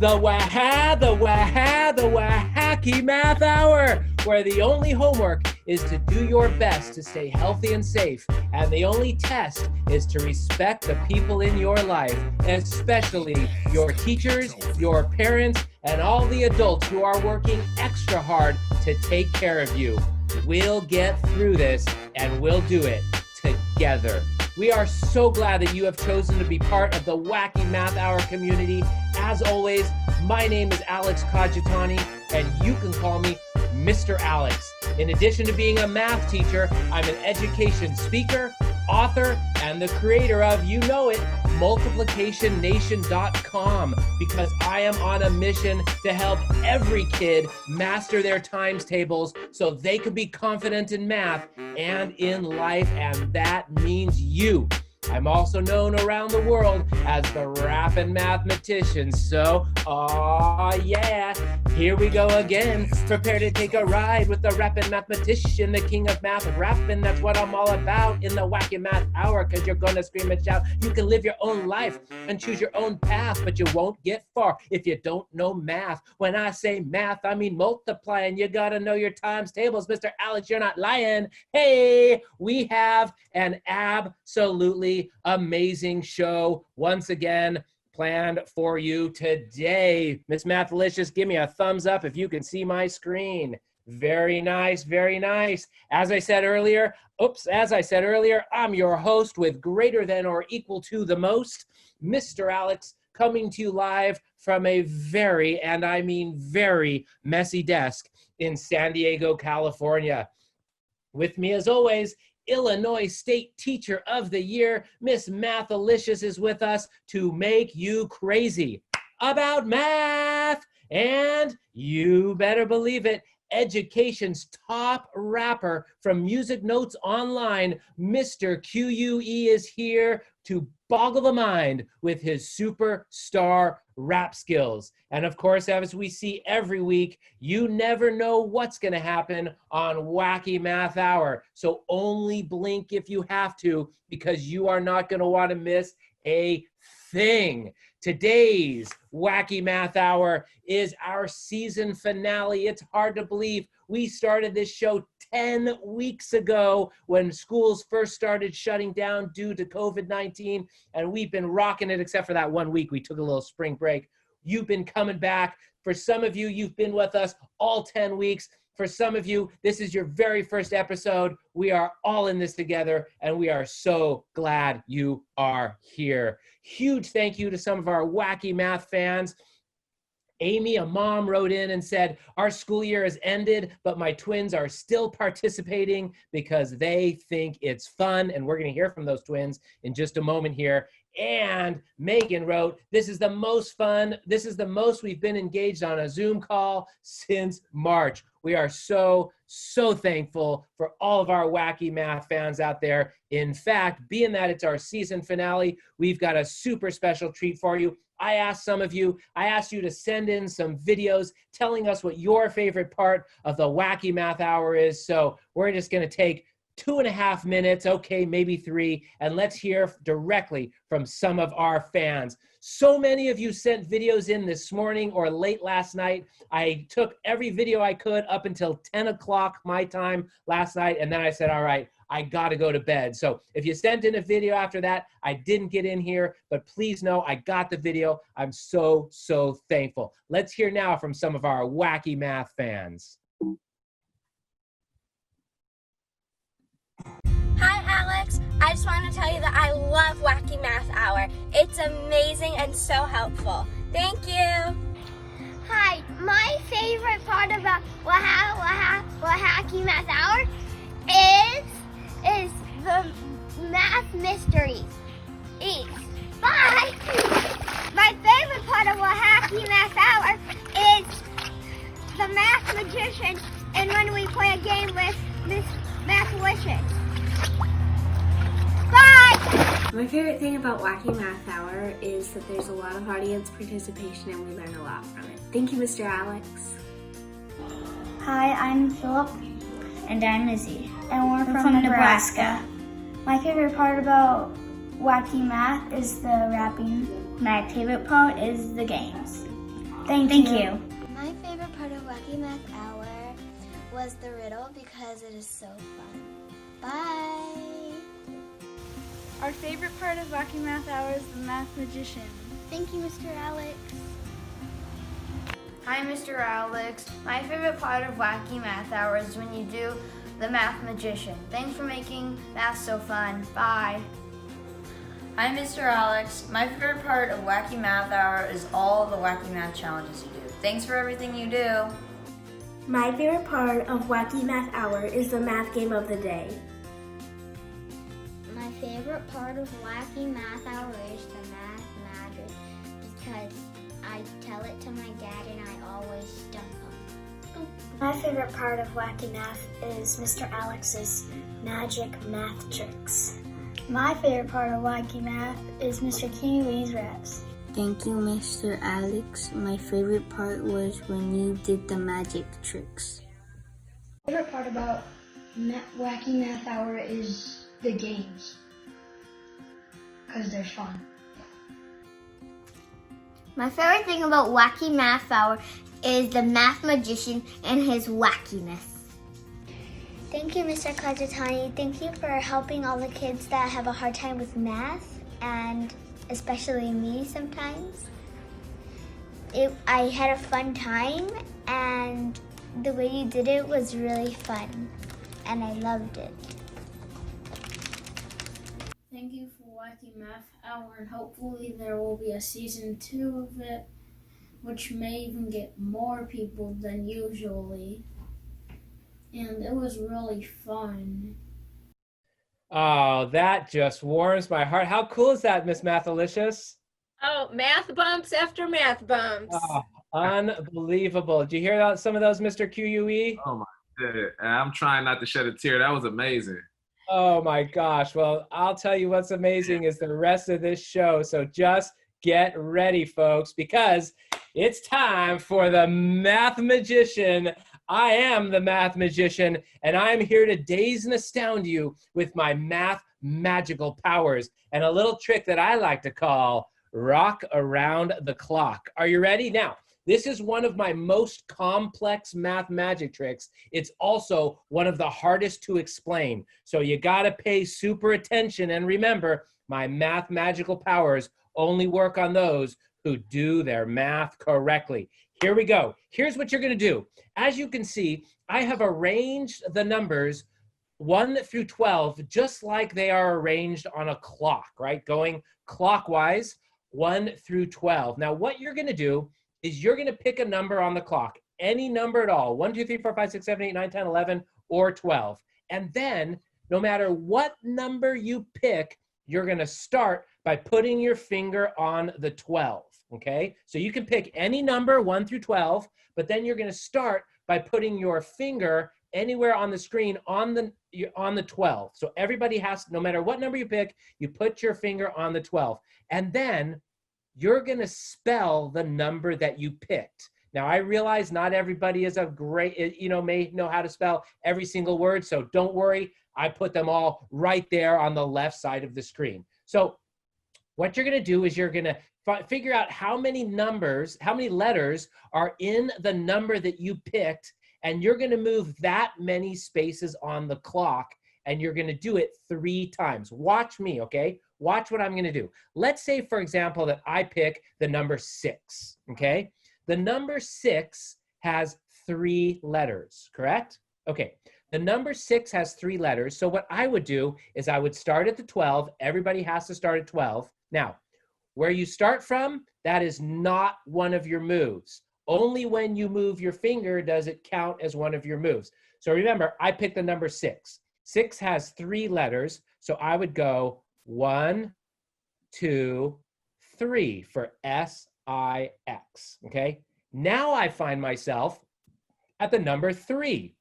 the Wacky Math Hour, where the only homework is to do your best to stay healthy and safe, and the only test is to respect the people in your life, especially your teachers, your parents, and all the adults who are working extra hard to take care of you. We'll get through this, and we'll do it together. We are so glad that you have chosen to be part of the Wacky Math Hour community. As always, my name is Alex Kajitani, and you can call me Mr. Alex. In addition to being a math teacher, I'm an education speaker, author, and the creator of, you know it, multiplicationnation.com, because I am on a mission to help every kid master their times tables so they can be confident in math and in life, and that means you. I'm also known around the world as the Rappin' Mathematician, so, yeah, here we go again. Prepare to take a ride with the Rappin' Mathematician, the king of math rappin'. That's what I'm all about in the Wacky Math Hour, because you're gonna scream and shout. You can live your own life and choose your own path, but you won't get far if you don't know math. When I say math, I mean multiplying. You gotta know your times tables. Mr. Alex, you're not lying. Hey, we have an absolutely amazing show once again planned for you today. Miss Mathlicious, give me a thumbs up if you can see my screen. Very nice, very nice. As I said earlier, I'm your host with greater than or equal to the most, Mr. Alex, coming to you live from a very, and I mean very, messy desk in San Diego, California. With me, as always, Illinois State Teacher of the Year, Miss Mathalicious, is with us to make you crazy about math. And you better believe it, education's top rapper from Music Notes Online, Mr. QUE, is here to boggle the mind with his superstar rap skills. And of course, as we see every week, you never know what's going to happen on Wacky Math Hour. So only blink if you have to, because you are not going to want to miss a thing. Today's Wacky Math Hour is our season finale. It's hard to believe we started this show 10 weeks ago when schools first started shutting down due to COVID-19, and we've been rocking it except for that 1 week. We took a little spring break. You've been coming back. For some of you, you've been with us all 10 weeks. For some of you, this is your very first episode. We are all in this together, and we are so glad you are here. Huge thank you to some of our Wacky Math fans. Amy, a mom, wrote in and said, our school year has ended, but my twins are still participating because they think it's fun. And we're going to hear from those twins in just a moment here. And Megan wrote, this is the most fun. This is the most we've been engaged on a Zoom call since March. We are so thankful for all of our Wacky Math fans out there. In fact, being that it's our season finale, we've got a super special treat for you. I asked you to send in some videos telling us what your favorite part of the Wacky Math Hour is. So we're just going to take 2.5 minutes, okay, maybe 3, and let's hear directly from some of our fans. So many of you sent videos in this morning or late last night. I took every video I could up until 10 o'clock my time last night, and then I said, all right, I got to go to bed. So if you sent in a video after that, I didn't get in here, but please know I got the video. I'm so thankful. Let's hear now from some of our Wacky Math fans. Hi, Alex. I just want to tell you that I love Wacky Math Hour. It's amazing and so helpful. Thank you. Hi, my favorite part about Wacky Math Hour is the math mysteries. Bye! My favorite part of Wacky Math Hour is the Math Magician and when we play a game with Miss Mathlicious. Bye! My favorite thing about Wacky Math Hour is that there's a lot of audience participation and we learn a lot from it. Thank you, Mr. Alex. Hi, I'm Philip. And I'm Izzy. And we're from Nebraska. My favorite part about Wacky Math is the rapping. My favorite part is the games. Thank you. My favorite part of Wacky Math Hour was the riddle because it is so fun. Bye! Our favorite part of Wacky Math Hour is the Math Magician. Thank you, Mr. Alex. Hi, Mr. Alex. My favorite part of Wacky Math Hour is when you do the Math Magician. Thanks for making math so fun. Bye. Hi, Mr. Alex. My favorite part of Wacky Math Hour is all the Wacky Math challenges you do. Thanks for everything you do. My favorite part of Wacky Math Hour is the math game of the day. My favorite part of Wacky Math Hour is the math magic because I tell it to my dad and I always stump him. My favorite part of Wacky Math is Mr. Alex's magic math tricks. My favorite part of Wacky Math is Mr. Kiwi's raps. Thank you, Mr. Alex. My favorite part was when you did the magic tricks. My favorite part about Wacky Math Hour is the games, because they're fun. My favorite thing about Wacky Math Hour is the Math Magician and his wackiness. Thank you, Mr. Kajitani. Thank you for helping all the kids that have a hard time with math, and especially me sometimes. I had a fun time, and the way you did it was really fun, and I loved it. Thank you for Wacky Math Hour, and hopefully there will be a season 2 of it, which may even get more people than usually. And it was really fun. Oh, that just warms my heart. How cool is that, Miss Mathalicious? Oh, math bumps after math bumps. Oh, unbelievable. Did you hear about some of those, Mr. QUE? Oh my God. I'm trying not to shed a tear. That was amazing. Oh my gosh. Well, I'll tell you what's amazing is the rest of this show. So just get ready, folks, because it's time for the Math Magician. I am the Math Magician, and I'm here to daze and astound you with my math magical powers and a little trick that I like to call rock around the clock. Are you ready? Now, this is one of my most complex math magic tricks. It's also one of the hardest to explain. So you gotta pay super attention, and remember, my math magical powers only work on those who do their math correctly. Here we go. Here's what you're gonna do. As you can see, I have arranged the numbers 1 through 12 just like they are arranged on a clock, right? Going clockwise, 1 through 12. Now, what you're gonna do is you're gonna pick a number on the clock, any number at all, 1, 2, 3, 4, 5, 6, 7, 8, 9, 10, 11, or 12. And then, no matter what number you pick, you're gonna start by putting your finger on the 12, okay? So you can pick any number, 1 through 12, but then you're gonna start by putting your finger anywhere on the screen on the 12. So everybody has, no matter what number you pick, you put your finger on the 12. And then you're gonna spell the number that you picked. Now, I realize not everybody is a great, may know how to spell every single word, so don't worry. I put them all right there on the left side of the screen. So what you're gonna do is you're gonna figure out how many letters are in the number that you picked, and you're gonna move that many spaces on the clock, and you're gonna do it 3 times. Watch me, okay? Watch what I'm gonna do. Let's say, for example, that I pick the number 6, okay? The number 6 has 3 letters, correct? Okay, the number 6 has 3 letters, so what I would do is I would start at the 12. Everybody has to start at 12. Now, where you start from, that is not one of your moves. Only when you move your finger does it count as one of your moves. So remember, I picked the number 6. 6 has 3 letters, so I would go 1, 2, 3 for S-I-X, okay? Now I find myself at the number 3.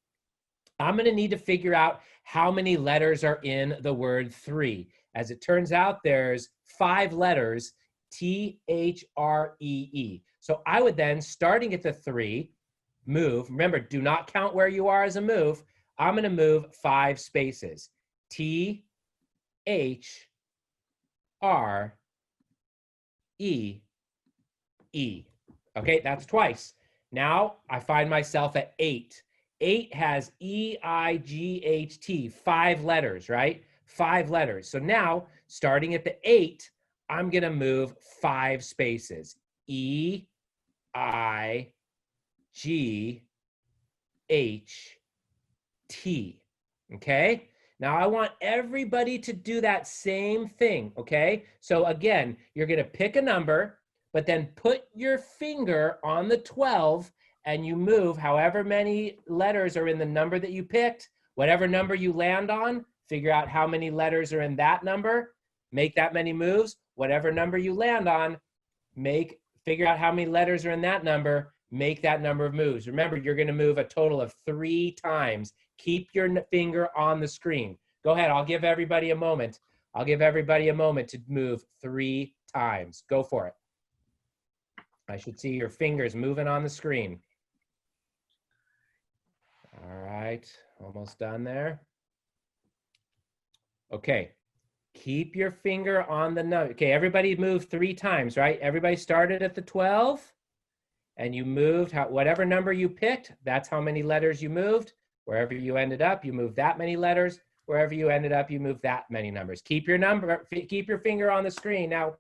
I'm gonna need to figure out how many letters are in the word 3. As it turns out, there's 5 letters, T-H-R-E-E. So I would then, starting at the 3, move. Remember, do not count where you are as a move. I'm gonna move 5 spaces. T-H-R-E-E. Okay, that's twice. Now I find myself at 8. 8 has E-I-G-H-T, 5 letters, right? 5 letters. So now, starting at the 8, I'm going to move 5 spaces. E-I-G-H-T. Okay? Now I want everybody to do that same thing, okay? So again, you're going to pick a number, but then put your finger on the 12 and you move however many letters are in the number that you picked. Whatever number you land on, figure out how many letters are in that number, make that many moves. Whatever number you land on, figure out how many letters are in that number, make that number of moves. Remember, you're going to move a total of 3 times. Keep your finger on the screen. Go ahead. I'll give everybody a moment. I'll give everybody a moment to move 3 times. Go for it. I should see your fingers moving on the screen. All right. Almost done there. Okay. Keep your finger on the number. Okay, everybody moved 3 times, right? Everybody started at the 12, and you moved whatever number you picked. That's how many letters you moved. Wherever you ended up, you moved that many letters. Wherever you ended up, you moved that many numbers. Keep your finger on the screen. Now,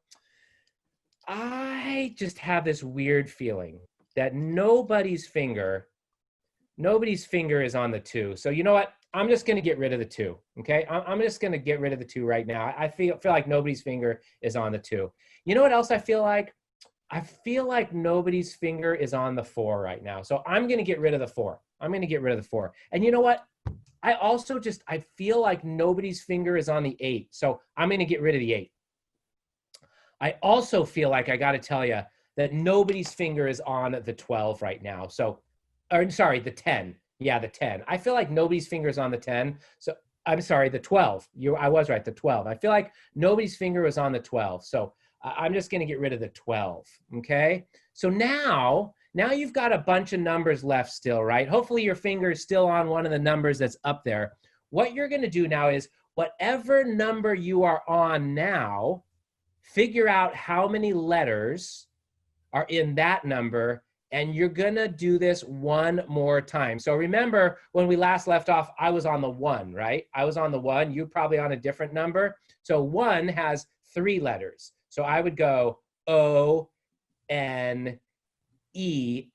I just have this weird feeling that nobody's finger is on the 2. So you know what? I'm just going to get rid of the 2. Okay, I'm just going to get rid of the 2 right now. I feel like nobody's finger is on the 2. You know what else I feel like? I feel like nobody's finger is on the 4 right now. So I'm going to get rid of the 4. I'm going to get rid of the 4. And you know what? I feel like nobody's finger is on the 8. So I'm going to get rid of the 8. I also feel like, I got to tell you, that nobody's finger is on the 12 right now. So, or sorry, the 10. Yeah, the 10. I feel like nobody's finger is on the 10. So I'm sorry, the 12. I was right, the 12. I feel like nobody's finger was on the 12. So I'm just going to get rid of the 12. Okay. So now you've got a bunch of numbers left still, right? Hopefully your finger is still on one of the numbers that's up there. What you're going to do now is whatever number you are on now, figure out how many letters are in that number, and you're going to do this one more time. So remember when we last left off, I was on the 1, right? I was on the 1. You're probably on a different number. So 1 has 3 letters. So I would go O-N-E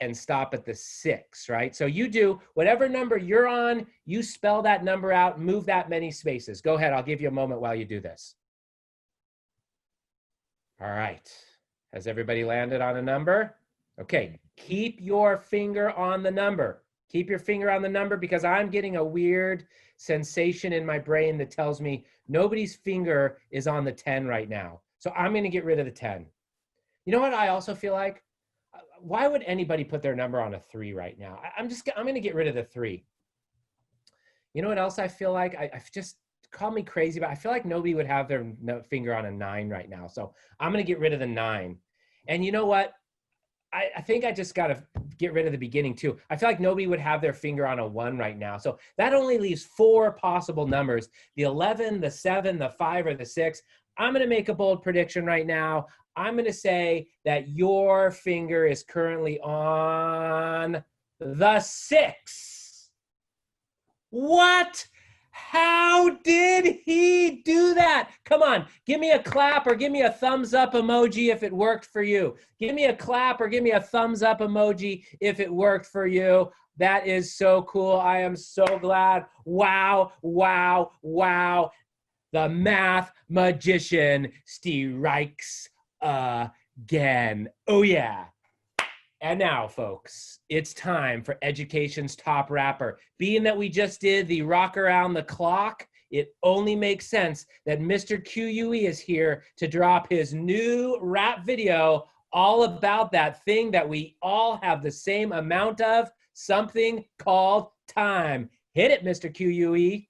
and stop at the 6, right? So you do whatever number you're on, you spell that number out, move that many spaces. Go ahead. I'll give you a moment while you do this. All right. Has everybody landed on a number? Okay. Keep your finger on the number. Keep your finger on the number, because I'm getting a weird sensation in my brain that tells me nobody's finger is on the 10 right now. So I'm going to get rid of the 10. You know what I also feel like? Why would anybody put their number on a 3 right now? I'm going to get rid of the 3. You know what else I feel like? I just, call me crazy, but I feel like nobody would have their finger on a 9 right now. So I'm going to get rid of the 9. And you know what? I think I just got to get rid of the beginning too. I feel like nobody would have their finger on a 1 right now. So that only leaves 4 possible numbers: the 11, the 7, the 5, or the 6. I'm going to make a bold prediction right now. I'm going to say that your finger is currently on the 6. What? How did he do that? Come on, give me a clap or give me a thumbs up emoji if it worked for you. Give me a clap or give me a thumbs up emoji if it worked for you. That is so cool. I am so glad. Wow, wow, wow. The math magician strikes again. Oh yeah. And now, folks, it's time for education's top rapper. Being that we just did the rock around the clock, it only makes sense that Mr. QUE is here to drop his new rap video all about that thing that we all have the same amount of, something called time. Hit it, Mr. QUE.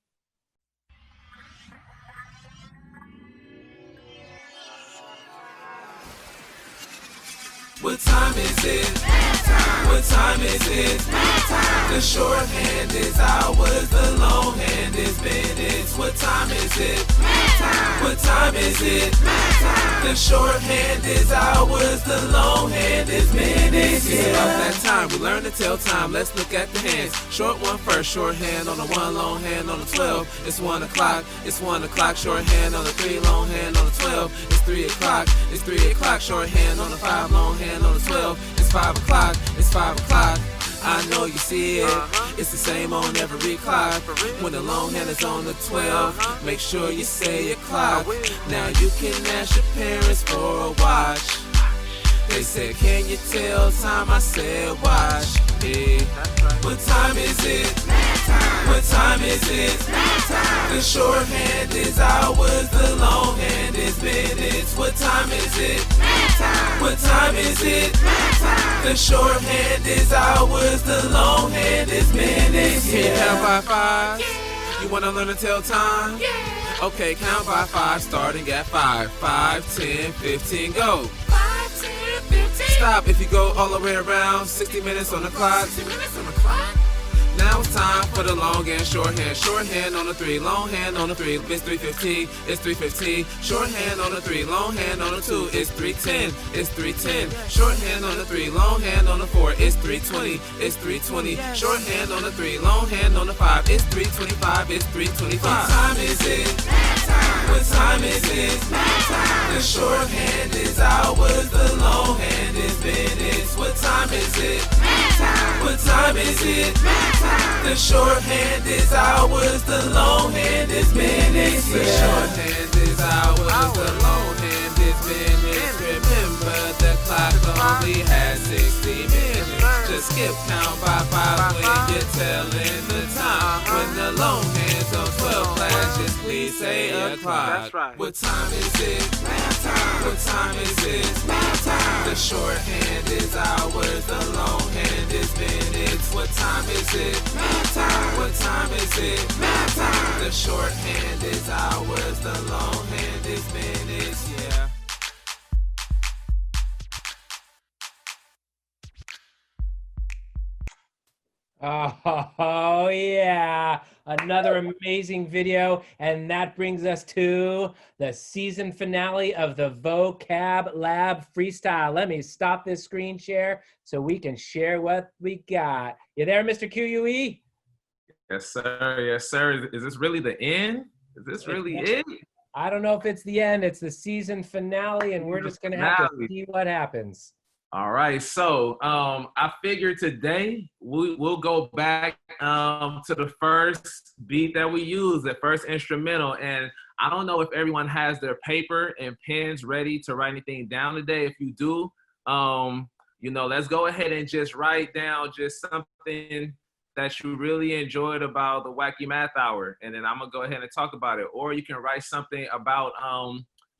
What time is it? Time. What time is it? Time. The shorthand is hours, the longhand is minutes. What time is it? Math time. What time is it? Math time. The shorthand is hours, the longhand is minutes. Yeah. About that time, we learn to tell time. Let's look at the hands. Short one first, shorthand on the 1, longhand on the 12. It's 1 o'clock. It's 1 o'clock. Shorthand on the 3, longhand on the 12. It's 3 o'clock. It's 3 o'clock. Shorthand on the 5, longhand on the 12. It's 5 o'clock. It's 5 o'clock. I know you see it. It's the same on every clock. When the long hand is on the 12, make sure you say your clock. Now you can ask your parents for a watch. They said, can you tell time? I said, watch me. What time is it? Math time. What time is it? Math time. The shorthand is hours, the longhand is minutes. What time is it? Math time. What time is it? Math time. The shorthand is hours, the longhand is minutes. Can you count by 5? Yeah. You wanna learn to tell time? Yeah. Okay, count by 5, starting at 5. 5, 10, 15, go. 5, 10, 15. Stop if you go all the way around. 60 minutes on the clock. 60 minutes on the clock. Now it's time for the long and shorthand. Shorthand on the 3, long hand on the 3. It's 3:15. It's 3:15. Shorthand on the 3, long hand on the 2. It's 3:10. It's 3:10. Shorthand on the 3, long hand on the 4. It's 3:20. It's 3:20. Shorthand on the 3, long hand on the 5. It's 3:25. It's 3:25. What time is it? Math time. What time is it? Math time. The shorthand is hours. The long hand is minutes. What time is it? Math time. What time is it? Math time. The shorthand is hours, the long hand is minutes. The shorthand is hours, the long hand is minutes. Remember the clock only has 60 minutes. Just skip count by 5 when you're telling the time. When the long hand's on 12 flashes, please say o'clock. That's right. What time is it? Math time. What time is it? Math time. The shorthand is hours, the long hand is minutes. What time is it? Math time. What time is it? Math time. The shorthand is hours, the long hand is minutes. Yeah. Oh, yeah. Another amazing video. And that brings us to the season finale of the Vocab Lab Freestyle. Let me stop this screen share so we can share what we got. You there, Mr. QUE? Yes, sir. Yes, sir. Is this really the end? Is this really it? I don't know if it's the end. It's the season finale, and we're just going to have to see what happens. All right, so I figured today we'll go back to the first beat that we used, the first instrumental. And I don't know if everyone has their paper and pens ready to write anything down today. If you do, you know, let's go ahead and just write down just something that you really enjoyed about the Wacky Math Hour. And then I'm going to go ahead and talk about it. Or you can write something about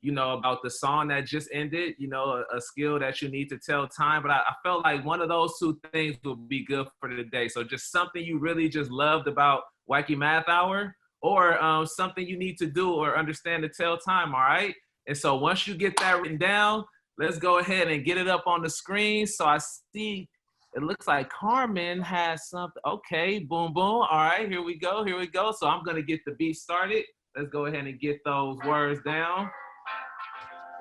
you know, about the song that just ended, you know, a skill that you need to tell time. But I felt like one of those two things would be good for today. So just something you really just loved about Wacky Math Hour, or something you need to do or understand to tell time, all right? And so once you get that written down, let's go ahead and get it up on the screen. So I see, it looks like Carmen has something. Okay, boom, boom. All right, here we go, here we go. So I'm gonna get the beat started. Let's go ahead and get those words down.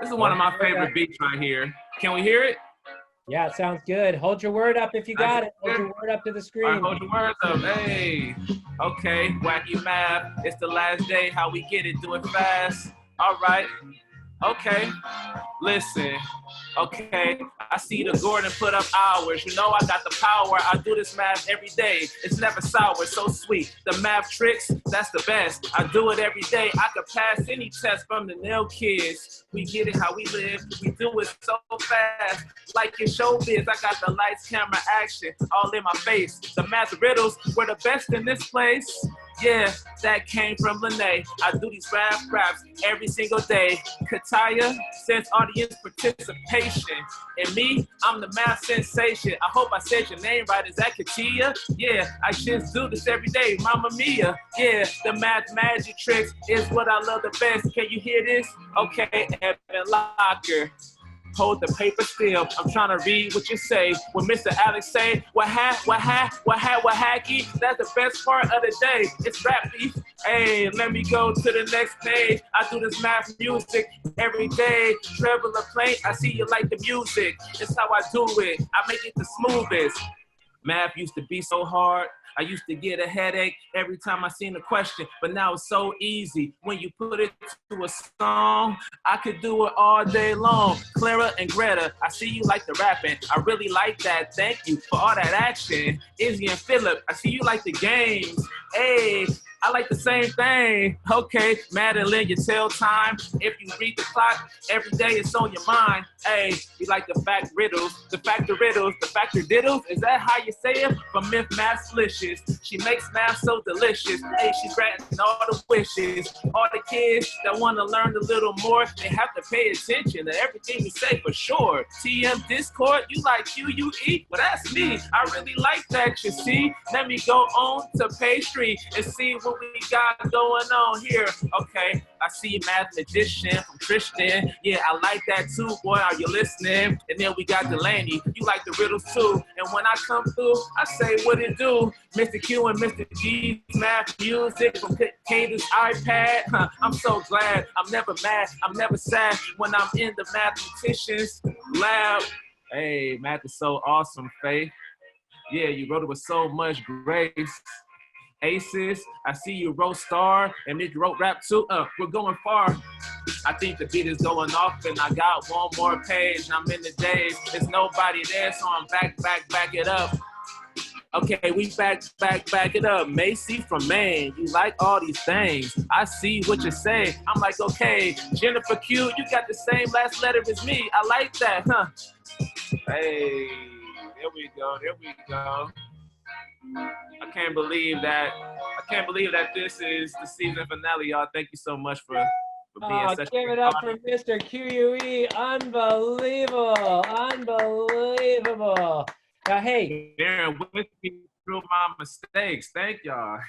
This is one of my favorite beats right here. Can we hear it? Yeah, it sounds good. Hold your word up if you got it. Hold your word up to the screen. All right, hold your words up. Hey. Okay, Wacky Math. It's the last day. How we get it? Do it fast. All right. Okay. Listen. Okay, I see the Gordon put up hours. You know I got the power. I do this math every day. It's never sour, so sweet. The math tricks, that's the best. I do it every day. I could pass any test from the nail kids. We get it how we live. We do it so fast. Like in showbiz, I got the lights, camera, action all in my face. The math riddles were the best in this place. Yeah, that came from Lene. I do these raps every single day. Kataya says audience participation. And me, I'm the math sensation. I hope I said your name right. Is that Katia? Yeah, I just do this every day. Mamma mia. Yeah, the math magic tricks is what I love the best. Can you hear this? Okay, Evan Locker. hold the paper still. I'm trying to read what you say. When Mr. Alex say, wacky, that's the best part of the day. It's rap beef. Hey, let me go to the next page. I do this math music every day. Treble a plate, I see you like the music. It's how I do it. I make it the smoothest. Math used to be so hard. I used to get a headache every time I seen a question, but now it's so easy. When you put it to a song, I could do it all day long. Clara and Greta, I see you like the rapping. I really like that. Thank you for all that action. Izzy and Philip, I see you like the games. Hey, I like the same thing. Okay, Madeline, you tell time. If you read the clock, every day it's on your mind. Hey, you like the fact riddles, the factor riddles, the factor diddles. Is that how you say it? But Myth Math's delicious. She makes math so delicious. Hey, she's granting all the wishes. All the kids that want to learn a little more, they have to pay attention to everything you say for sure. TM Discord, you like QUE? Well, that's me. I really like that, you see. Let me go on to page 3 and see what we got going on here. Okay, I see Math Magician from Tristan. Yeah, I like that too, boy. Are you listening? And then we got Delaney. You like the riddles too. And when I come through, I say what it do. Mr. Q and Mr. G's math music from Katie's iPad. I'm so glad. I'm never mad. I'm never sad when I'm in the mathematician's lab. Hey, math is so awesome, Faith. Yeah, you wrote it with so much grace. Aces, I see you wrote star, and then you wrote rap too. We're going far. I think the beat is going off, and I got one more page. I'm in the days. There's nobody there, so I'm back it up. Okay, we back it up. Macy from Maine, you like all these things. I see what you say. I'm like, okay, Jennifer Q, you got the same last letter as me. I like that, huh? Hey, there we go. I can't believe that this is the season finale, y'all. Thank you so much for being such give it up for Mr. QUE. Unbelievable. Now, hey, bearing with me through my mistakes. Thank y'all.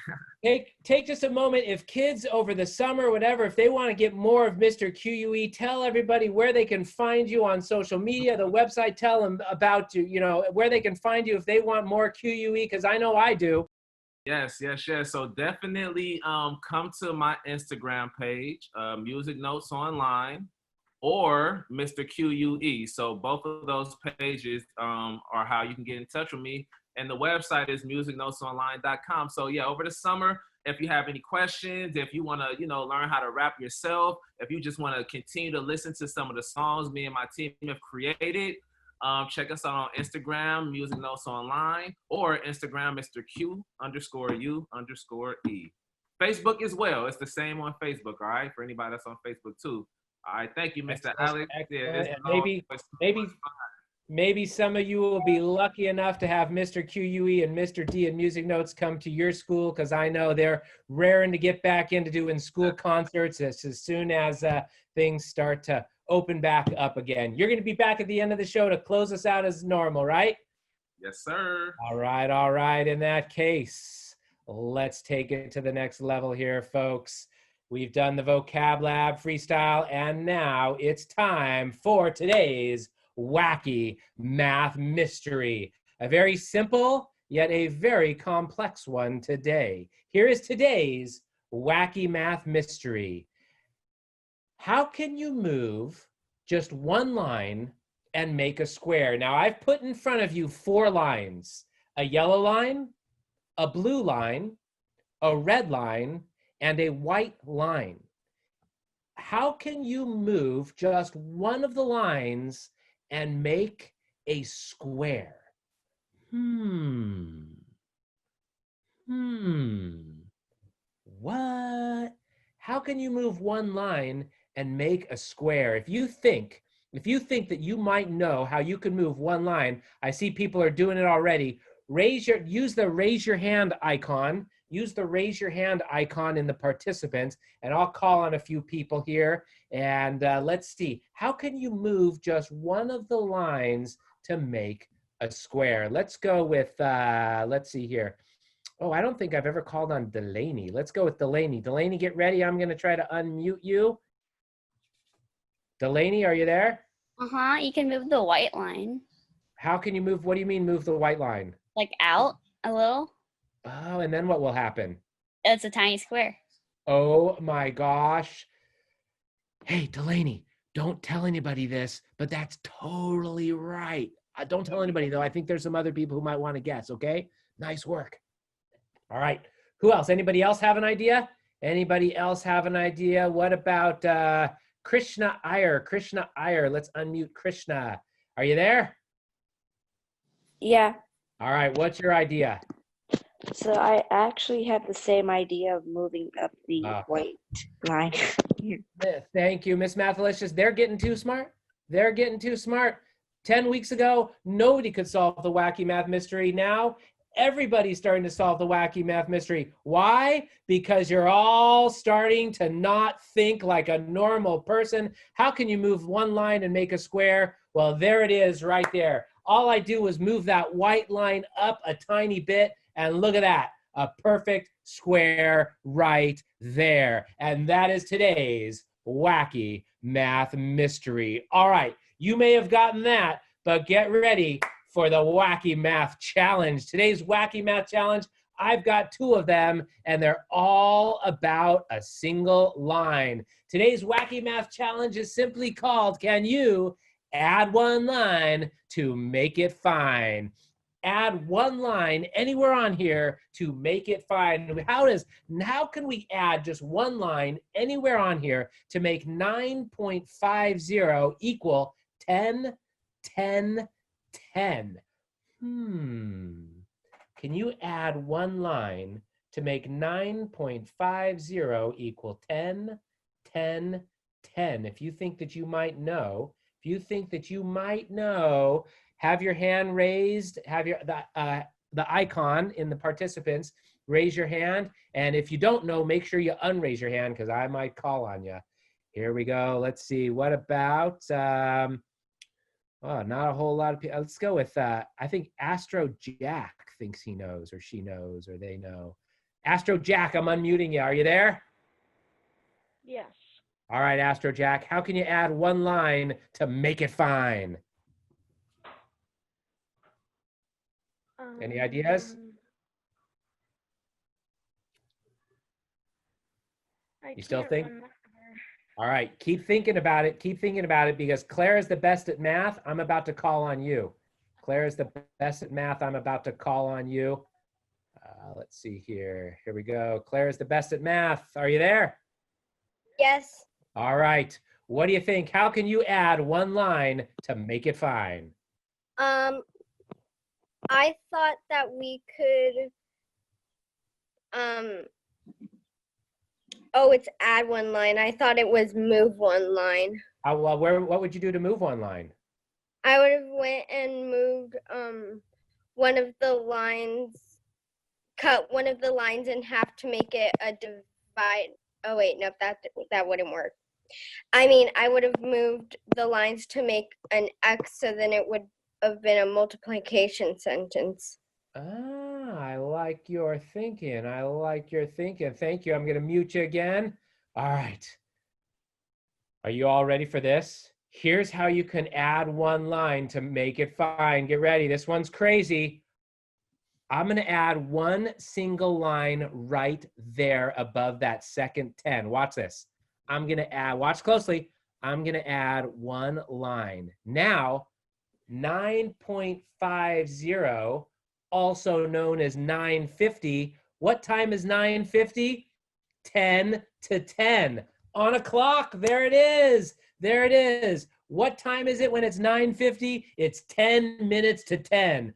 Take just a moment. If kids over the summer, whatever, if they want to get more of Mr. QUE, tell everybody where they can find you on social media, the website. Tell them about you, where they can find you if they want more QUE, because I know I do. Yes. So definitely come to my Instagram page, Music Notes Online, or Mr. QUE. So both of those pages are how you can get in touch with me. And the website is musicnotesonline.com. So yeah, over the summer, if you have any questions, if you want to, learn how to rap yourself, if you just want to continue to listen to some of the songs me and my team have created, check us out on Instagram, Music Notes Online, or Instagram, Mr. Q_U_E. Facebook as well. It's the same on Facebook, all right? For anybody that's on Facebook too. All right, thank you, Mr. Alex. Yeah, maybe some of you will be lucky enough to have Mr. QUE and Mr. D and Music Notes come to your school, because I know they're raring to get back into doing school concerts as soon as things start to open back up again. You're going to be back at the end of the show to close us out as normal, right? Yes, sir. All right. In that case, let's take it to the next level here, folks. We've done the vocab lab freestyle, and now it's time for today's wacky math mystery. A very simple, yet a very complex one today. Here is today's wacky math mystery. How can you move just one line and make a square? Now, I've put in front of you 4 lines: a yellow line, a blue line, a red line, and a white line. How can you move just one of the lines and make a square? What? How can you move one line and make a square? If you think that you might know how you can move one line, I see people are doing it already. Use the raise your hand icon. Use the raise your hand icon in the participants, and I'll call on a few people here. And let's see, how can you move just one of the lines to make a square? Let's go with, let's see here. Oh, I don't think I've ever called on Delaney. Let's go with Delaney. Delaney, get ready. I'm going to try to unmute you. Delaney, are you there? You can move the white line. How can you move? What do you mean move the white line? Like out a little. Oh, and then what will happen? It's a tiny square. Oh my gosh. Hey, Delaney, don't tell anybody this, but that's totally right. Don't tell anybody, though. I think there's some other people who might want to guess, okay? Nice work. All right. Who else? Anybody else have an idea? Anybody else have an idea? What about Krishna Iyer? Krishna Iyer. Let's unmute Krishna. Are you there? Yeah. All right. What's your idea? So I actually had the same idea of moving up the white line. Thank you, Miss Mathalicious. They're getting too smart. They're getting too smart. 10 weeks ago, nobody could solve the wacky math mystery. Now, everybody's starting to solve the wacky math mystery. Why? Because you're all starting to not think like a normal person. How can you move one line and make a square? Well, there it is right there. All I do is move that white line up a tiny bit, and look at that, a perfect square right there. And that is today's wacky math mystery. All right, you may have gotten that, but get ready for the wacky math challenge. Today's wacky math challenge, I've got 2 of them, and they're all about a single line. Today's wacky math challenge is simply called, can you add one line to make it fine? Add one line anywhere on here to make it fine. How can we add just one line anywhere on here to make 9.50 equal 10, 10, 10? Can you add one line to make 9.50 equal 10, 10, 10? If you think that you might know, have your hand raised, have the icon in the participants, raise your hand. And if you don't know, make sure you unraise your hand because I might call on you. Here we go. Let's see. What about, not a whole lot of people. Let's go with, I think Astro Jack thinks he knows or she knows or they know. Astro Jack, I'm unmuting you. Are you there? Yes. All right, Astro Jack, how can you add one line to make it fine? Any ideas? You still think? All right, keep thinking about it. Keep thinking about it because Claire is the best at math. I'm about to call on you. Claire is the best at math. I'm about to call on you. Let's see here. Here we go. Claire is the best at math. Are you there? Yes. All right. What do you think? How can you add one line to make it fine? I thought that we could, it's add one line. I thought it was move one line. What would you do to move one line? I would have went and moved one of the lines, cut one of the lines in half to make it a divide. Oh wait, no, that wouldn't work. I mean, I would have moved the lines to make an X, so then it would have been a multiplication sentence. I like your thinking. I like your thinking. Thank you. I'm going to mute you again. All right. Are you all ready for this? Here's how you can add one line to make it fine. Get ready. This one's crazy. I'm going to add one single line right there above that second 10. Watch this. I'm going to add, watch closely. I'm going to add one line. Now, 9.50, also known as 9:50. What time is 9:50? 10 to 10. On a clock, there it is. There it is. What time is it when it's 9:50? It's 10 minutes to 10.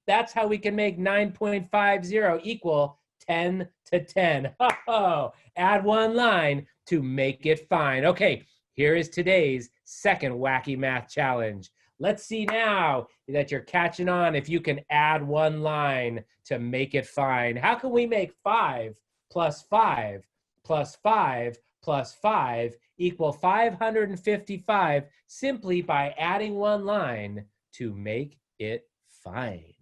That's how we can make 9.50 equal 10 to 10. Oh, add one line to make it fine. Okay, here is today's second wacky math challenge. Let's see now that you're catching on if you can add one line to make it fine. How can we make 5 plus 5 plus 5 plus 5 equal 555 simply by adding one line to make it fine?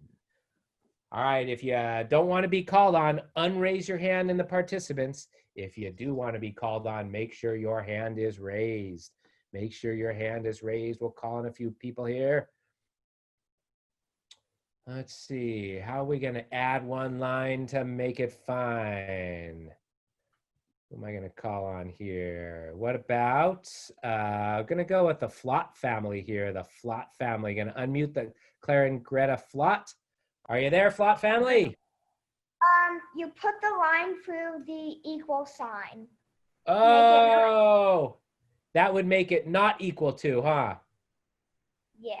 All right, if you don't want to be called on, unraise your hand in the participants. If you do want to be called on, make sure your hand is raised. Make sure your hand is raised. We'll call on a few people here. Let's see, how are we gonna add one line to make it fine? Who am I gonna call on here? What about, I'm gonna go with the Flott family here, the Flott family. Gonna unmute the Claire and Greta Flott. Are you there, Flott family? You put the line through the equal sign. Oh, that would make it not equal to, huh? Yeah.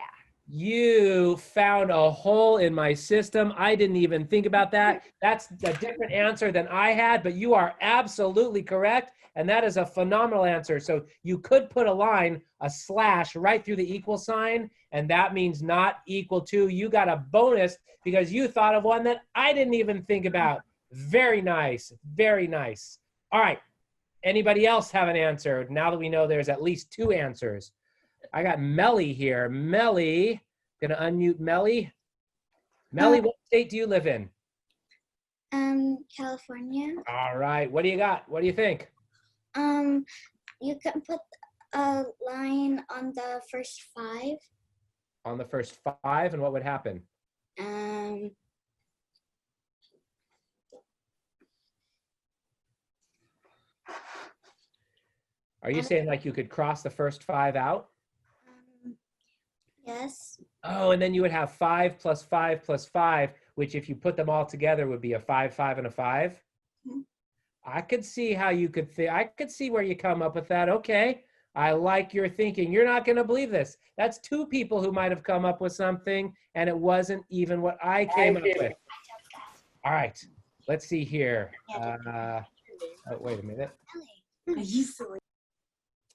You found a hole in my system. I didn't even think about that. That's a different answer than I had, but you are absolutely correct. And that is a phenomenal answer. So you could put a line, a slash right through the equal sign, and that means not equal to. You got a bonus because you thought of one that I didn't even think about. Very nice, very nice. All right, anybody else have an answer? Now that we know there's at least 2 answers. I got Melly here. Melly, gonna unmute Melly. Melly, what state do you live in? California. All right, what do you got? What do you think? You can put a line on the first 5. On the first 5, and what would happen? Are you saying like you could cross the first 5 out? Yes. Oh, and then you would have 5 plus 5 plus 5, which if you put them all together would be a 5, 5, and a 5. Mm-hmm. I could see how you could think. I could see where you come up with that. Okay, I like your thinking. You're not going to believe this. That's 2 people who might have come up with something, and it wasn't even what I came up with. All right, let's see here. Oh, wait a minute.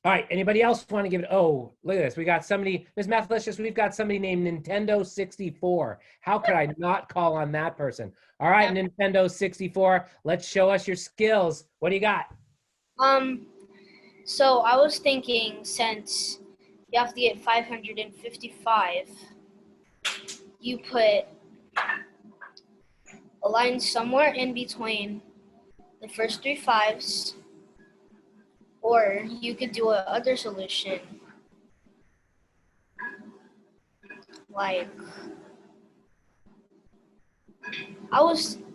All right, anybody else want to give it? Oh, look at this. We got somebody, Ms. Mathlicious, we've got somebody named Nintendo 64. How could I not call on that person? All right, Nintendo 64, let's show us your skills. What do you got? So I was thinking, since you have to get 555, you put a line somewhere in between the first 3 5s. Or you could do a other solution, like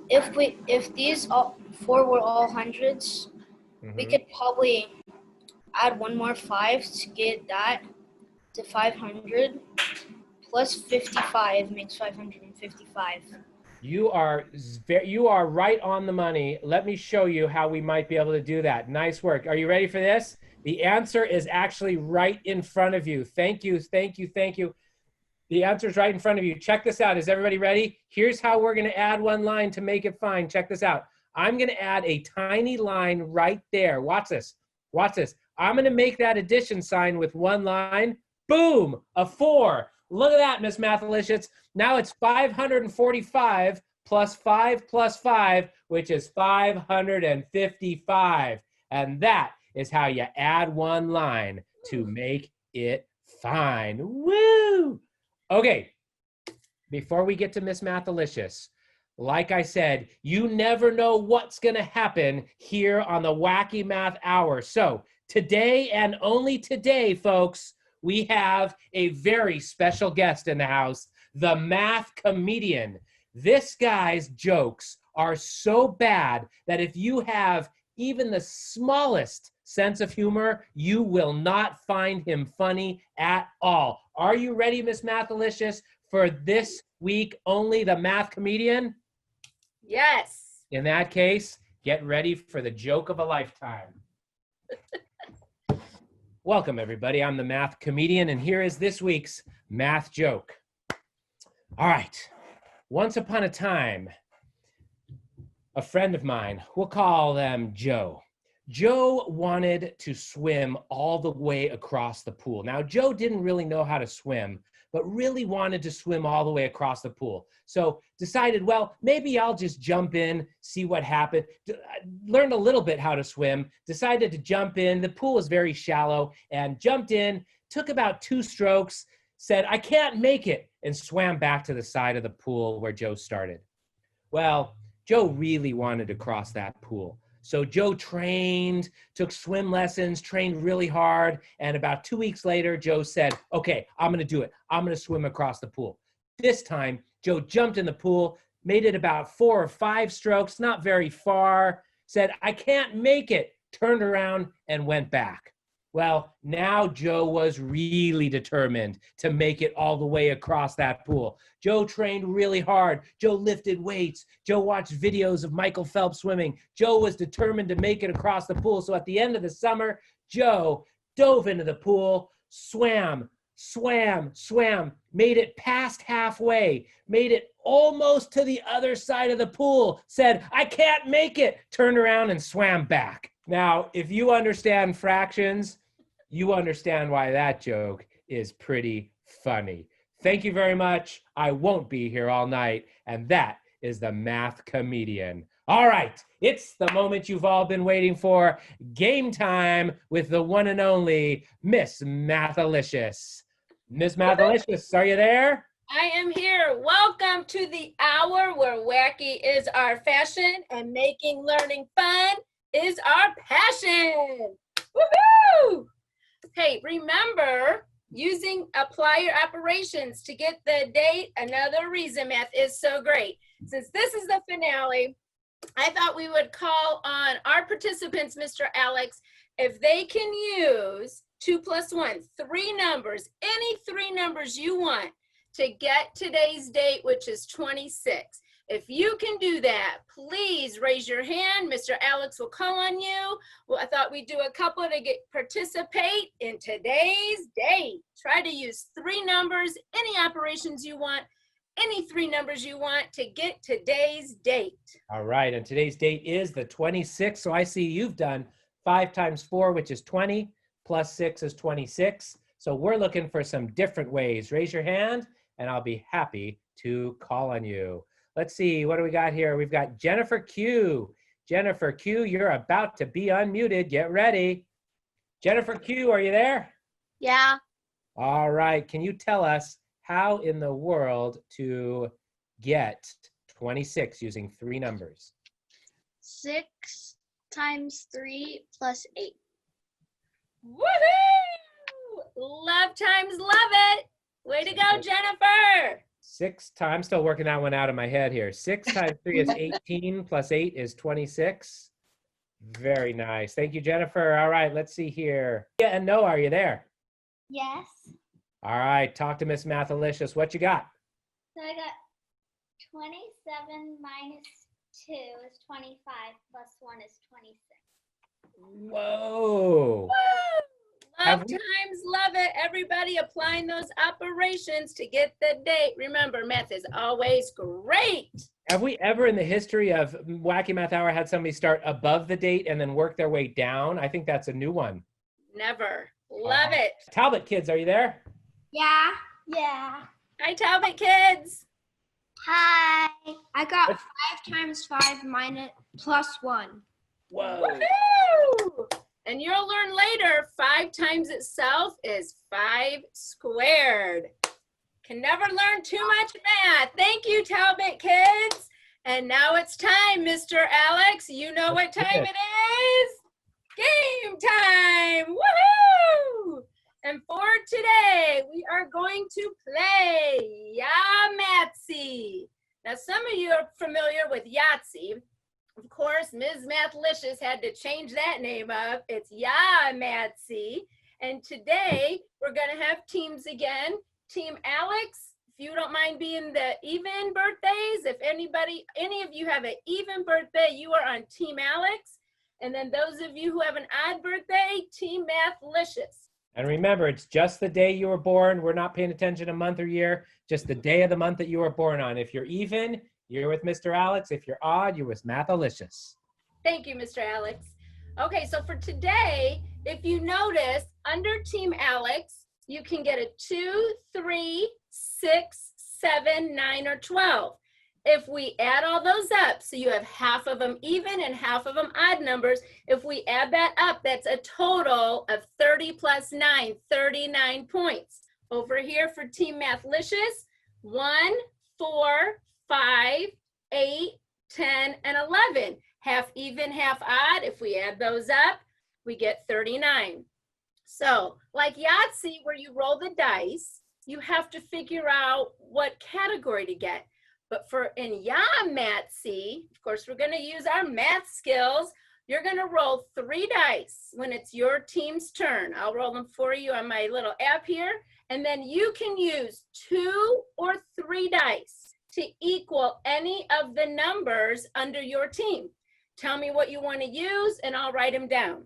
if these 4 were all hundreds, we could probably add 1 more 5 to get that to 500. Plus 55 makes 555. You are right on the money. Let me show you how we might be able to do that. Nice work. Are you ready for this? The answer is actually right in front of you. Thank you, thank you, thank you. The answer is right in front of you. Check this out. Is everybody ready? Here's how we're going to add one line to make it fine. Check this out. I'm going to add a tiny line right there. Watch this. Watch this. I'm going to make that addition sign with 1 line. Boom, a 4. Look at that, Miss Mathalicious. Now it's 545 plus 5 plus 5, which is 555. And that is how you add 1 line to make it fine. Woo! Okay, before we get to Miss Mathalicious, like I said, you never know what's going to happen here on the Wacky Math Hour. So today and only today, folks, we have a very special guest in the house, the math comedian. This guy's jokes are so bad that if you have even the smallest sense of humor, you will not find him funny at all. Are you ready, Miss Mathalicious, for this week only the math comedian? Yes. In that case, get ready for the joke of a lifetime. Welcome, everybody. I'm the math comedian, and here is this week's math joke. All right. Once upon a time, a friend of mine, we'll call them Joe. Joe wanted to swim all the way across the pool. Now, Joe didn't really know how to swim, but really wanted to swim all the way across the pool. So decided, well, maybe I'll just jump in, see what happened. Learned a little bit how to swim, decided to jump in. The pool was very shallow and jumped in, took about 2 strokes, said, I can't make it, and swam back to the side of the pool where Joe started. Well, Joe really wanted to cross that pool. So Joe trained, took swim lessons, trained really hard. And about 2 weeks later, Joe said, okay, I'm going to do it. I'm going to swim across the pool. This time, Joe jumped in the pool, made it about 4 or 5 strokes, not very far, said, I can't make it, turned around and went back. Well, now Joe was really determined to make it all the way across that pool. Joe trained really hard. Joe lifted weights. Joe watched videos of Michael Phelps swimming. Joe was determined to make it across the pool. So at the end of the summer, Joe dove into the pool, swam, made it past halfway, made it almost to the other side of the pool, said, I can't make it, turned around and swam back. Now, if you understand fractions, you understand why that joke is pretty funny. Thank you very much. I won't be here all night. And that is the Math Comedian. All right, it's the moment you've all been waiting for. Game time with the one and only Miss Mathalicious. Miss Mathalicious, are you there? I am here. Welcome to the hour where wacky is our fashion and making learning fun is our passion. Woohoo! Hey, remember, using applier operations to get the date. Another reason math is so great. Since this is the finale, I thought we would call on our participants, Mr. Alex, if they can use 2 plus 1, 3 numbers, any 3 numbers you want to get today's date, which is 26. If you can do that, please raise your hand. Mr. Alex will call on you. Well, I thought we'd do a couple to participate in today's date. Try to use 3 numbers, any operations you want, any 3 numbers you want to get today's date. All right, and today's date is the 26th. So I see you've done 5 times 4, which is 20, plus 6 is 26. So we're looking for some different ways. Raise your hand, and I'll be happy to call on you. Let's see, what do we got here? We've got Jennifer Q. Jennifer Q, you're about to be unmuted. Get ready. Jennifer Q, are you there? Yeah. All right, can you tell us how in the world to get 26 using 3 numbers? 6 times 3 plus 8. Woohoo! Love times love it. Way to go, Jennifer. 6 times, still working that one out in my head here. 6 times 3 is 18, plus 8 is 26. Very nice. Thank you, Jennifer. All right, let's see here. Yeah, and Noah, are you there? Yes. All right, talk to Miss Mathalicious. What you got? So I got 27 minus 2 is 25, plus 1 is 26. Whoa. Woo! Love times love it. Everybody applying those operations to get the date. Remember, math is always great. Have we ever in the history of Wacky Math Hour had somebody start above the date and then work their way down? I think that's a new one. Never. Love it. Talbot kids, are you there? Yeah. Yeah. Hi, Talbot kids. Hi. I got 5 times 5 minus plus 1. Whoa. Woohoo! And you'll learn later, 5 times itself is 5 squared. Can never learn too much math. Thank you, Talbot kids. And now it's time, Mr. Alex. You know what time it is? Game time. Woohoo! And for today, we are going to play Yahtzee. Now, some of you are familiar with Yahtzee. Of course, Ms. Mathlicious had to change that name up. It's Yahtzee. And today, we're going to have teams again. Team Alex, if you don't mind being the even birthdays, if any of you have an even birthday, you are on Team Alex. And then those of you who have an odd birthday, Team Mathlicious. And remember, it's just the day you were born. We're not paying attention to month or year, just the day of the month that you were born on. If you're even, you're with Mr. Alex. If you're odd, you're with Mathalicious. Thank you, Mr. Alex. Okay, so for today, if you notice, under Team Alex, you can get a 2, 3, 6, 7, 9, or 12. If we add all those up, so you have half of them even and half of them odd numbers, if we add that up, that's a total of 30 plus 9, 39 points. Over here for Team Mathlicious, 1, 4, 5, 8, 10, and 11. Half even, half odd. If we add those up, we get 39. So like Yahtzee, where you roll the dice, you have to figure out what category to get. But for in Yahtzee, of course, we're going to use our math skills. You're going to roll 3 dice when it's your team's turn. I'll roll them for you on my little app here. And then you can use 2 or 3 dice to equal any of the numbers under your team. Tell me what you want to use and I'll write them down.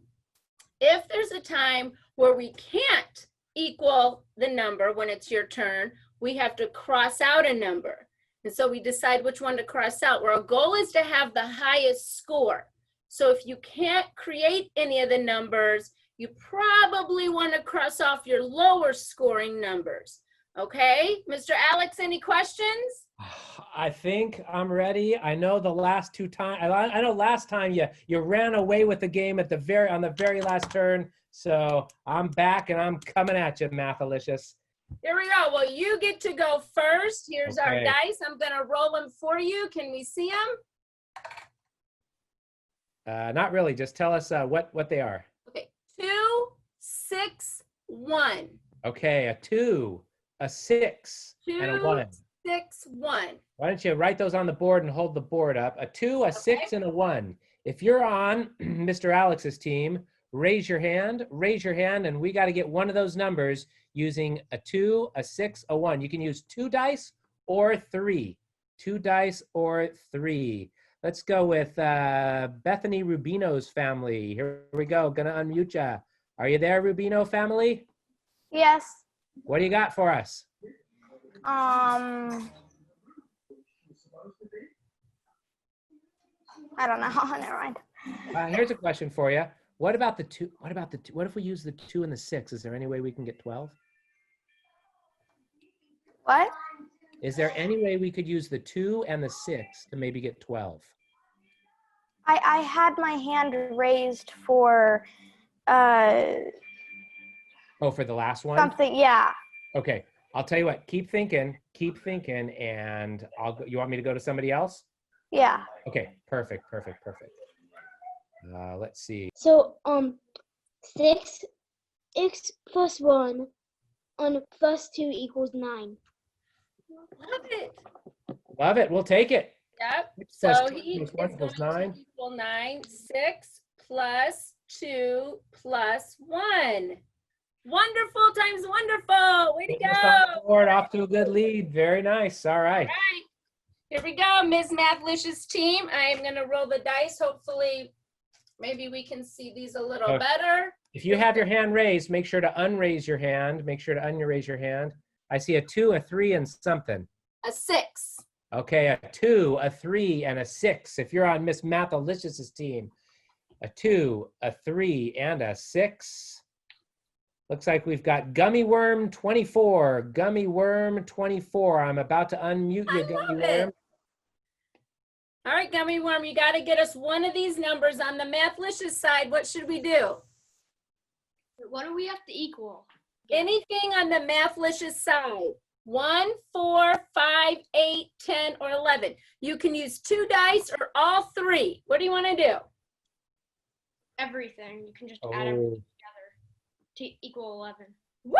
If there's a time where we can't equal the number when it's your turn, we have to cross out a number. And so we decide which one to cross out, where our goal is to have the highest score. So if you can't create any of the numbers, you probably want to cross off your lower scoring numbers. Okay, Mr. Alex, any questions? I think I'm ready. I know the last 2 times. I know last time you ran away with the game at on the very last turn. So I'm back and I'm coming at you, Mathalicious. Here we go. Well, you get to go first. Here's our Okay. dice. I'm going to roll them for you. Can we see them? Not really. Just tell us what they are. Okay. 2, 6, 1. Okay, a 2, a 6, 2, and a 1. 6, 1. Why don't you write those on the board and hold the board up? A 2, a 6, and a 1. If you're on Mr. Alex's team, raise your hand, and we got to get one of those numbers using a 2, a 6, a 1. You can use 2 dice or 3. 2 dice or 3. Let's go with Bethany Rubino's family. Here we go. Gonna unmute ya. Are you there, Rubino family? Yes. What do you got for us? I don't know. Never mind. Here's a question for you. What about the 2? What if we use the 2 and the 6? Is there any way we can get 12? What? Is there any way we could use the 2 and the 6 to maybe get 12? I had my hand raised for For the last one? something. Yeah. Okay, I'll tell you what. Keep thinking, and you want me to go to somebody else? Yeah. Okay, perfect. Let's see. So 6x plus 1 plus 2 equals 9. Love it. Love it. We'll take it. Yep. Plus So 2 he plus is 1 going equals to 9. equal 9. 6 plus 2 plus 1. Wonderful times wonderful. Way to go. Board off to a good lead. Very nice. All right. All right. Here we go, Ms. Mathlicious team. I am going to roll the dice. Hopefully, maybe we can see these a little Okay. better. If you have your hand raised, make sure to unraise your hand. I see a 2, a 3, and something. A 6. Okay, a 2, a 3, and a 6. If you're on Miss Mathalicious's team, a 2, a 3, and a 6. Looks like we've got Gummy Worm 24. Gummy Worm 24. I'm about to unmute you, Gummy Worm. All right, Gummy Worm, you got to get us one of these numbers on the Mathlicious side. What should we do? What do we have to equal? Anything on the Mathlicious side. 1, 4, 5, 8, 10, or 11. You can use 2 dice or all 3. What do you want to do? Everything. You can just add everything together to equal 11. Woo!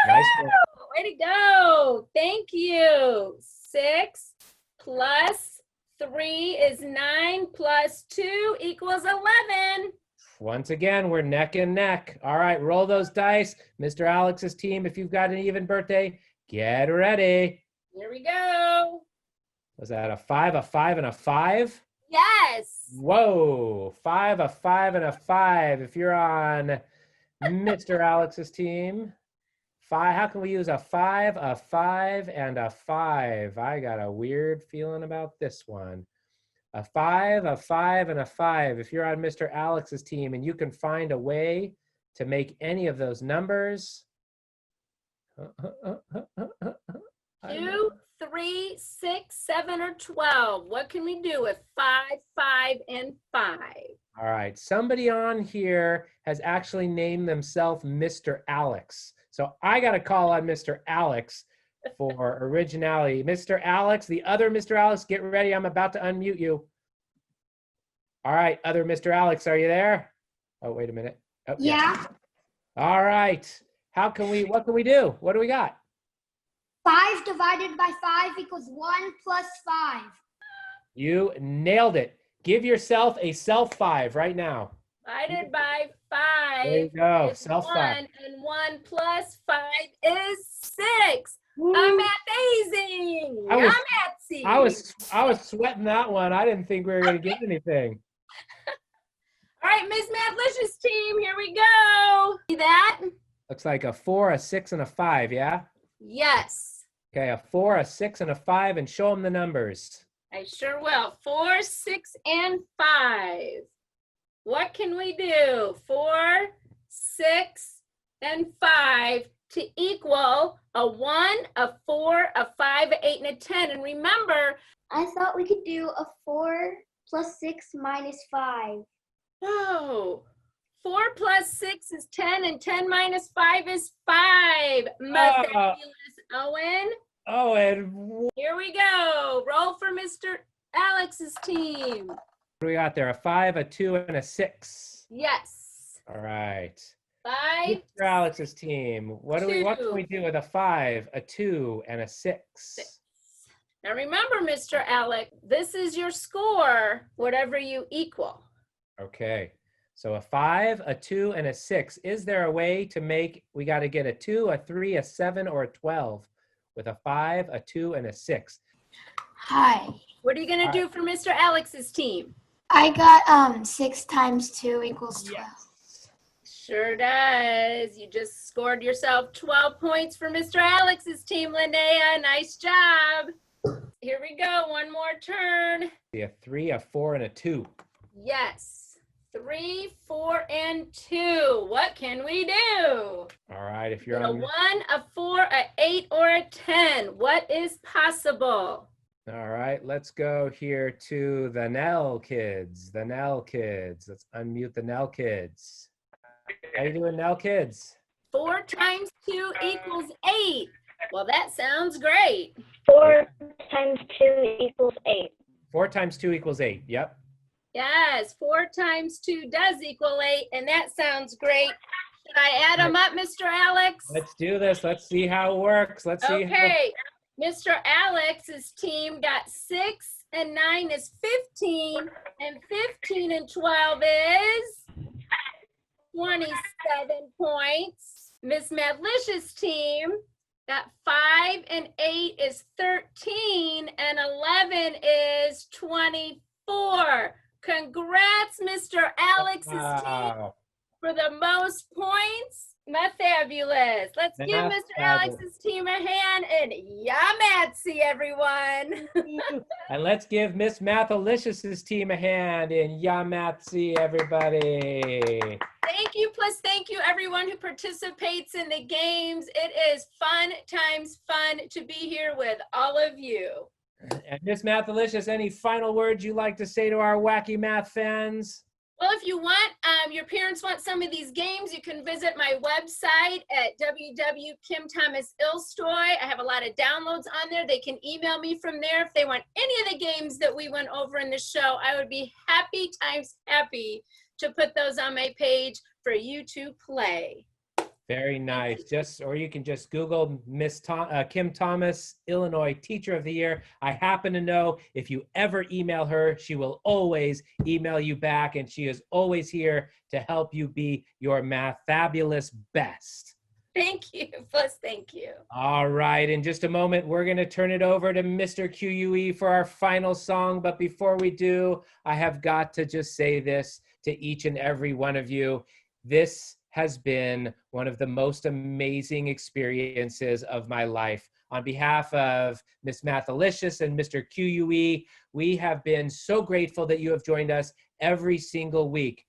Way to go. Thank you. 6 plus 3 is 9 plus 2 equals 11. Once again, we're neck and neck. All right, roll those dice. Mr. Alex's team, if you've got an even birthday, get ready. Here we go. Was that a 5, and a 5? Yes. Whoa, 5, a 5, and a 5. If you're on Mr. Alex's team, 5. How can we use a 5, and a 5? I got a weird feeling about this one. A 5, and a 5. If you're on Mr. Alex's team and you can find a way to make any of those numbers. 2, 3, 6, 7, or 12. What can we do with 5, 5, and 5? All right, somebody on here has actually named themselves Mr. Alex. So I got to call on Mr. Alex for originality. Mr. Alex, the other Mr. Alex, get ready. I'm about to unmute you. All right, other Mr. Alex, are you there? Oh, wait a minute. Oh, Yeah. All right. What can we do? What do we got? 5 divided by 5 equals 1 plus 5. You nailed it. Give yourself a self 5 right now. Divided by 5. There you go. Is Self 1, 5. and 1 plus 5 is 6. Woo. Amazing. Yahtzee. I was sweating that one. I didn't think we were going to get anything. All right, Miss Matlacha's team, here we go. See that? Looks like a 4, a 6, and a 5, yeah? Yes. Okay, a 4, a 6, and a 5, and show them the numbers. I sure will. 4, 6, and 5. What can we do? 4, 6, and 5 to equal a 1, a 4, a 5, a 8, and a 10. And remember, I thought we could do a 4 plus 6 minus 5. no. 4 plus 6 is 10, and 10 minus 5 is 5. Fabulous, Owen. Oh, and Here we go. Roll for Mr. Alex's team. what do we got there? A 5, a 2, and a 6. Yes. All right. 5. Mr. Alex's team. What can we do with a 5, a 2, and a 6? Now remember, Mr. Alex, this is your score, whatever you equal. Okay. So a 5, a 2, and a 6. Is there a way to make, we got to get a 2, a 3, a 7, or a 12 with a 5, a 2, and a 6? Hi. What are you going to do for Mr. Alex's team? I got 6 times 2 equals 12. Sure does. You just scored yourself 12 points for Mr. Alex's team, Linnea. Nice job. Here we go. One more turn. A 3, a 4, and a 2. Yes. 3, 4, and 2. What can we do? All right. If you're A on 1, a 4, a 8, or a 10. What is possible? All right, let's go here to the Nell kids. The Nell kids. Let's unmute the Nell kids. How you doing, Nell kids? 4 times 2 equals 8. Well, that sounds great. 4 times 2 equals 8. 4 times 2 equals 8. Yep. Yes, 4 times 2 does equal 8, and that sounds great. Should I add them up, Mr. Alex? Let's do this. Let's see how it works. Let's see. Okay, Mr. Alex's team got 6 and 9 is 15, and 15 and 12 is 27 points. Miss Matlacha's team got 5 and 8 is 13, and 11 is 24. Congrats, Mr. Alex's team, for the most points. Fabulous. Let's give Mr. Alex's team a hand and Yahtzee, everyone. And let's give Miss Mathalicious' team a hand in Yahtzee, everybody. Thank you, plus thank you everyone who participates in the games. It is fun times fun to be here with all of you. And Miss Mathalicious, any final words you'd like to say to our Wacky Math fans? Well, if you want, your parents want some of these games, you can visit my website at www.kimthomasillstoy. I have a lot of downloads on there. They can email me from there. If they want any of the games that we went over in the show, I would be happy times happy to put those on my page for you to play. Very nice. Or you can just Google Kim Thomas, Illinois Teacher of the Year. I happen to know if you ever email her, she will always email you back, and she is always here to help you be your math fabulous best. Thank you. Plus, thank you. All right. In just a moment, we're going to turn it over to Mr. QUE for our final song. But before we do, I have got to just say this to each and every one of you. This has been one of the most amazing experiences of my life. On behalf of Miss Mathalicious and Mr. QUE, we have been so grateful that you have joined us every single week.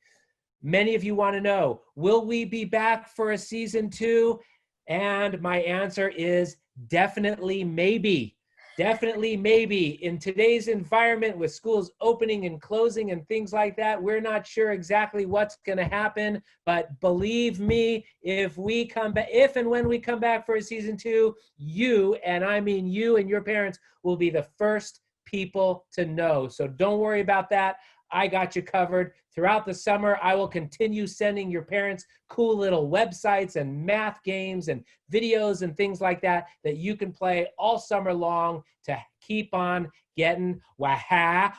Many of you want to know, will we be back for a season 2? And my answer is definitely maybe. Definitely maybe. In today's environment with schools opening and closing and things like that, we're not sure exactly what's going to happen. But believe me, if and when we come back for a season 2, you, and I mean you and your parents, will be the first people to know. So don't worry about that. I got you covered. Throughout the summer, I will continue sending your parents cool little websites and math games and videos and things like that that you can play all summer long to keep on getting wacky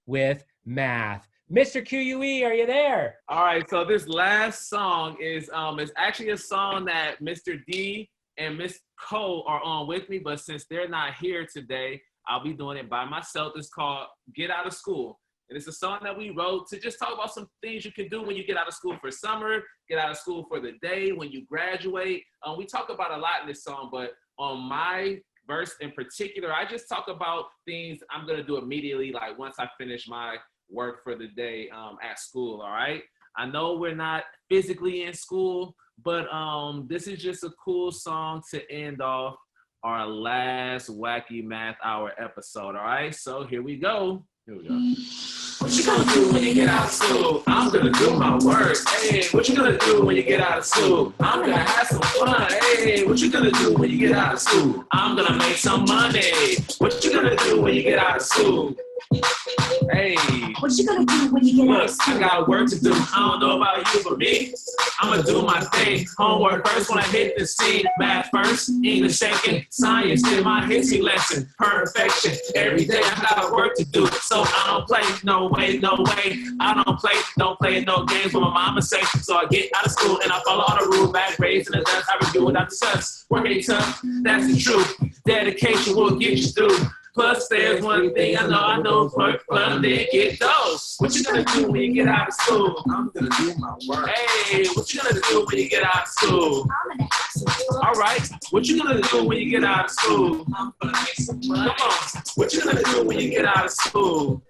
with math. Mr. QUE, are you there? All right, so this last song is actually a song that Mr. D and Miss Cole are on with me, but since they're not here today, I'll be doing it by myself. It's called Get Out of School. And it's a song that we wrote to just talk about some things you can do when you get out of school for summer, get out of school for the day, when you graduate. We talk about a lot in this song, but on my verse in particular, I just talk about things I'm gonna do immediately, like once I finish my work for the day at school, all right? I know we're not physically in school, but this is just a cool song to end off our last Wacky Math Hour episode, all right? So here we go. What you gonna do when you get out of school? I'm gonna do my work. Hey, what you gonna do when you get out of school? I'm gonna have some fun. Hey, what you gonna do when you get out of school? I'm gonna make some money. What you gonna do when you get out of school? Hey, what you gonna do when you get out of school? I got work to do. I don't know about you, but me, I'ma do my thing. Homework first when I hit the scene. Math first, English second, science in my history lesson. Perfection. Every day I got work to do. So I don't play, no way, no way. I don't play no games with my mama say. So I get out of school and I follow all the rules. Back raised in the dust, I review without the suss. Work ain't tough, that's the truth. Dedication will get you through. Plus, there's one thing I know, work, fun, then get those. What you gonna do when you get out of school? I'm gonna do my work. Hey, what you gonna do when you get out of school? I'm gonna have some fun. All right, what you gonna do when you get out of school? I'm gonna make some money. Come on, what you gonna do when you get out of school?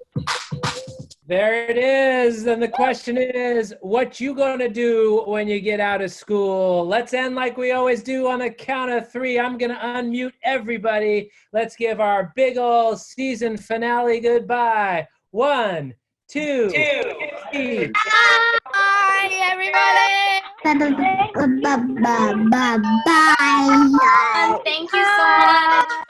There it is. And the question is, what you gonna do when you get out of school? Let's end like we always do on the count of 3. I'm gonna unmute everybody. Let's give our big old season finale goodbye. 1, 2, 3. Bye, everybody. Bye. Thank you so much.